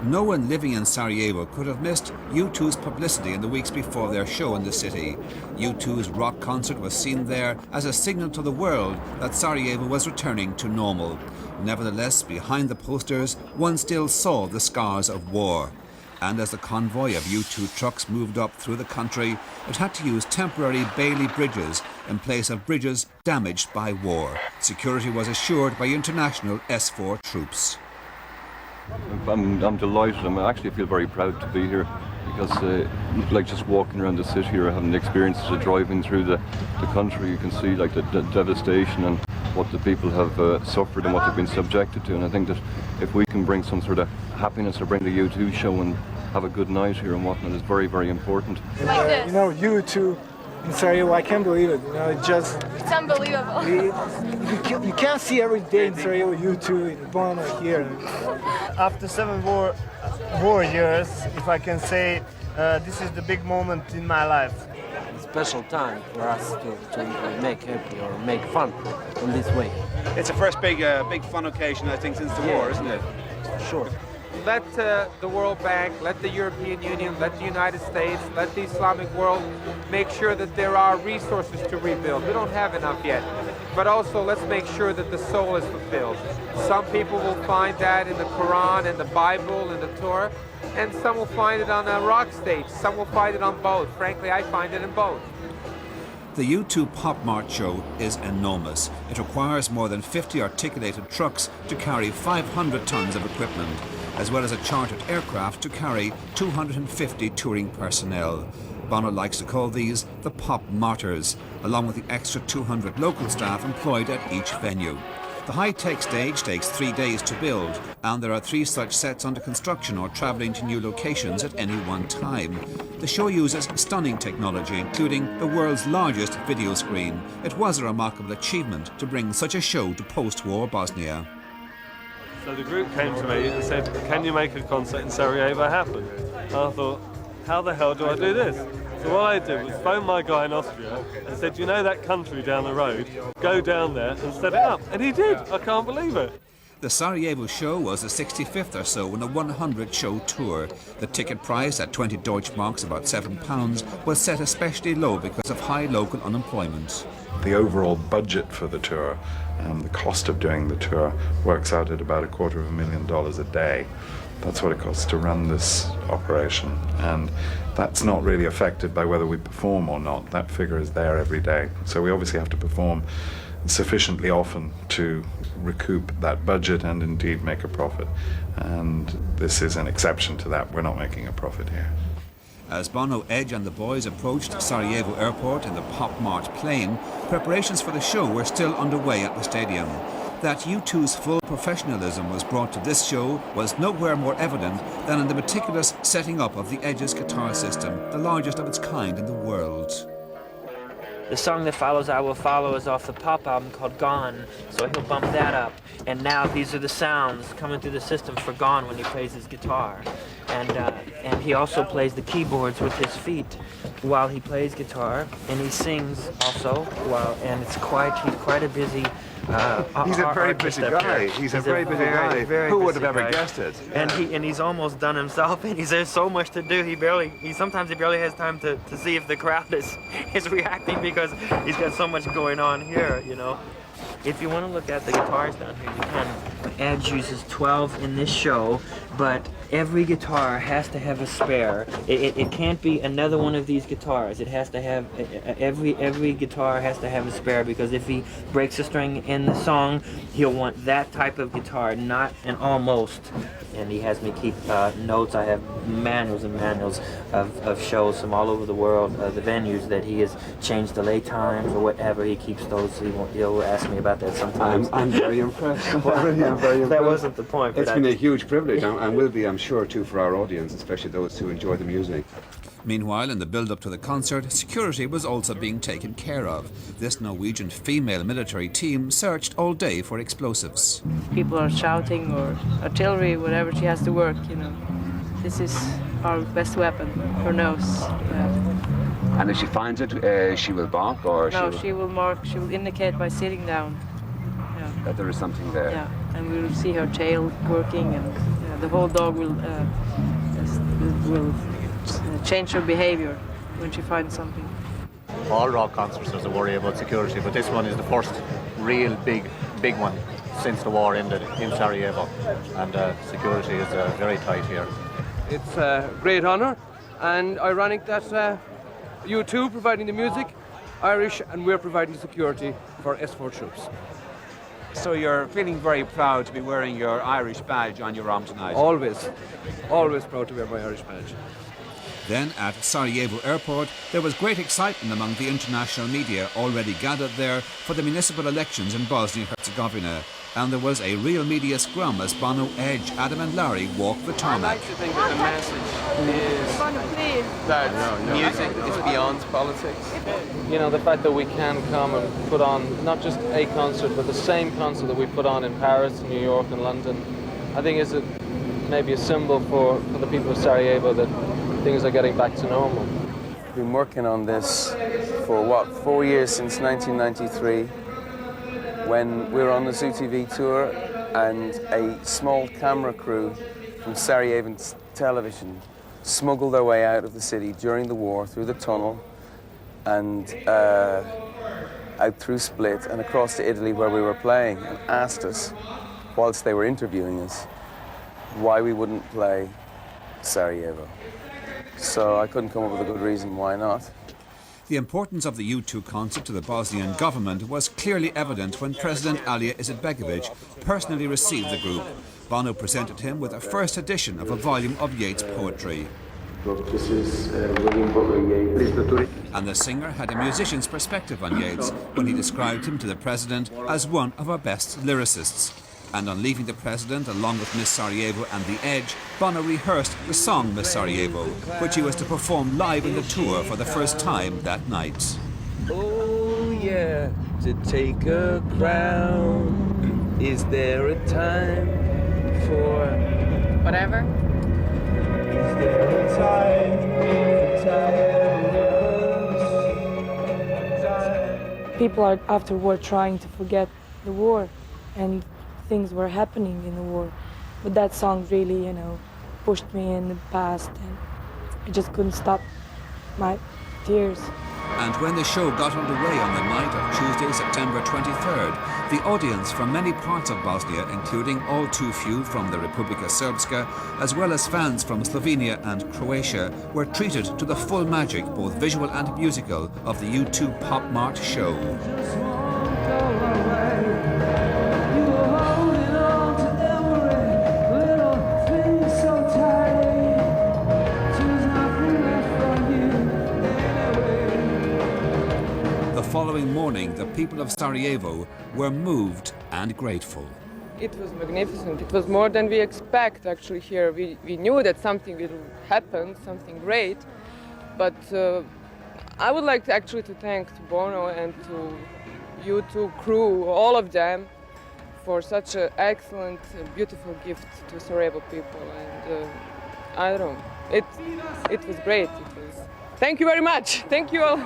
No one living in Sarajevo could have missed U2's publicity in the weeks before their show in the city. U2's rock concert was seen there as a signal to the world that Sarajevo was returning to normal. Nevertheless, behind the posters, one still saw the scars of war. And as the convoy of U2 trucks moved up through the country, it had to use temporary Bailey bridges in place of bridges damaged by war. Security was assured by international S4 troops. I'm delighted. I actually feel very proud to be here because like just walking around the city or having the experiences of driving through the country, you can see like the devastation and what the people have suffered and what they've been subjected to. And I think that if we can bring some sort of happiness or bring the U2 show and have a good night here and whatnot is very, very important. Like this. You know, U2 in Sarajevo, I can't believe it. You know, it's unbelievable. You can't see every day in Sarajevo U2 in Bono here. After 7 war years, if I can say, this is the big moment in my life. A special time for us to make happy or make fun in this way. It's the first big fun occasion, I think, since the war, isn't it? Sure. Let the World Bank, let the European Union, let the United States, let the Islamic world make sure that there are resources to rebuild. We don't have enough yet. But also let's make sure that the soul is fulfilled. Some people will find that in the Quran and the Bible and the Torah, and some will find it on a rock stage. Some will find it on both. Frankly, I find it in both. The U2 Popmart show is enormous. It requires more than 50 articulated trucks to carry 500 tons of equipment, as well as a chartered aircraft to carry 250 touring personnel. Bono likes to call these the Pop Martyrs, along with the extra 200 local staff employed at each venue. The high-tech stage takes 3 days to build, and there are 3 such sets under construction or travelling to new locations at any one time. The show uses stunning technology, including the world's largest video screen. It was a remarkable achievement to bring such a show to post-war Bosnia. So the group came to me and said, can you make a concert in Sarajevo happen? And I thought, how the hell do I do this? So what I did was phone my guy in Austria and said, you know that country down the road? Go down there and set it up. And he did. I can't believe it. The Sarajevo show was the 65th or so in a 100-show tour. The ticket price at 20 Deutschmarks, about £7, was set especially low because of high local unemployment. The overall budget for the tour, the cost of doing the tour, works out at about $250,000 a day. That's what it costs to run this operation, and that's not really affected by whether we perform or not. That figure is there every day. So we obviously have to perform sufficiently often to recoup that budget and indeed make a profit. And this is an exception to that. We're not making a profit here. As Bono, Edge and the boys approached Sarajevo Airport in the Popmart plane, preparations for the show were still underway at the stadium. That U2's full professionalism was brought to this show was nowhere more evident than in the meticulous setting up of the Edge's guitar system, the largest of its kind in the world. The song that follows, I Will Follow, is off the Pop album called Gone, so he'll bump that up. And now these are the sounds coming through the system for Gone when he plays his guitar. And he also plays the keyboards with his feet while he plays guitar, and he sings also and he's quite a busy he's a very busy guy. He's a very busy guy. Who would have ever guessed it? And he's almost done himself, and there's so much to do. Sometimes he barely has time to see if the crowd is reacting because he's got so much going on here, you know. If you want to look at the guitars down here, you can. Edge uses 12 in this show, but every guitar has to have a spare. It can't be another one of these guitars. It has to have, every guitar has to have a spare, because if he breaks a string in the song, he'll want that type of guitar, not an almost. And he has me keep notes. I have manuals and manuals of shows from all over the world, the venues that he has changed the lay times or whatever. He keeps those, so he'll ask me about that sometimes. I'm very impressed. Already, I'm very impressed. That wasn't the point. It's been a huge privilege, and will be, I'm sure, too, for our audience, especially those who enjoy the music. Meanwhile, in the build-up to the concert, security was also being taken care of. This Norwegian female military team searched all day for explosives. People are shouting, or artillery, whatever she has to work, you know. This is our best weapon, her nose. Yeah. And if she finds it, she will bark, or no, she will mark, she will indicate by sitting down. Yeah. That there is something there. Yeah, and we will see her tail working, and the whole dog will change her behavior when she finds something. All rock concerts there's a worry about security, but this one is the first real big one since the war ended in Sarajevo, and security is very tight here. It's a great honour, and ironic that U2 providing the music, Irish, and we're providing security for S4 troops. So you're feeling very proud to be wearing your Irish badge on your arm tonight? Always proud to wear my Irish badge. Then at Sarajevo Airport, there was great excitement among the international media already gathered there for the municipal elections in Bosnia-Herzegovina. And there was a real media scrum as Bono, Edge, Adam and Larry walked the tarmac. I like to think that the message is that music is beyond politics. You know, the fact that we can come and put on not just a concert, but the same concert that we put on in Paris, New York and London, I think is maybe a symbol for the people of Sarajevo that things are getting back to normal. We've been working on this for 4 years, since 1993, when we were on the Zoo TV tour and a small camera crew from Sarajevo television smuggled their way out of the city during the war through the tunnel and out through Split and across to Italy where we were playing, and asked us, whilst they were interviewing us, why we wouldn't play Sarajevo. So I couldn't come up with a good reason why not. The importance of the U2 concert to the Bosnian government was clearly evident when President Alija Izetbegović personally received the group. Bono presented him with a first edition of a volume of Yeats' poetry. And the singer had a musician's perspective on Yeats when he described him to the president as one of our best lyricists. And on leaving the president along with Miss Sarajevo and The Edge, Bono rehearsed the song Miss Sarajevo, which he was to perform live in the tour for the first time that night. Oh yeah, to take a crown, is there a time for whatever? Is there a time for People are afterward trying to forget the war, and things were happening in the war, but that song really, pushed me in the past, and I just couldn't stop my tears. And when the show got underway on the night of Tuesday, September 23rd, the audience from many parts of Bosnia, including all too few from the Republika Srpska, as well as fans from Slovenia and Croatia, were treated to the full magic, both visual and musical, of the U2 Popmart show. The following morning, the people of Sarajevo were moved and grateful. It was magnificent. It was more than we expect actually here. We knew that something will happen, something great, but I would like to thank Bono and to U2 crew, all of them, for such an excellent, beautiful gift to Sarajevo people. And I don't know, it was great. Thank you very much. Thank you all.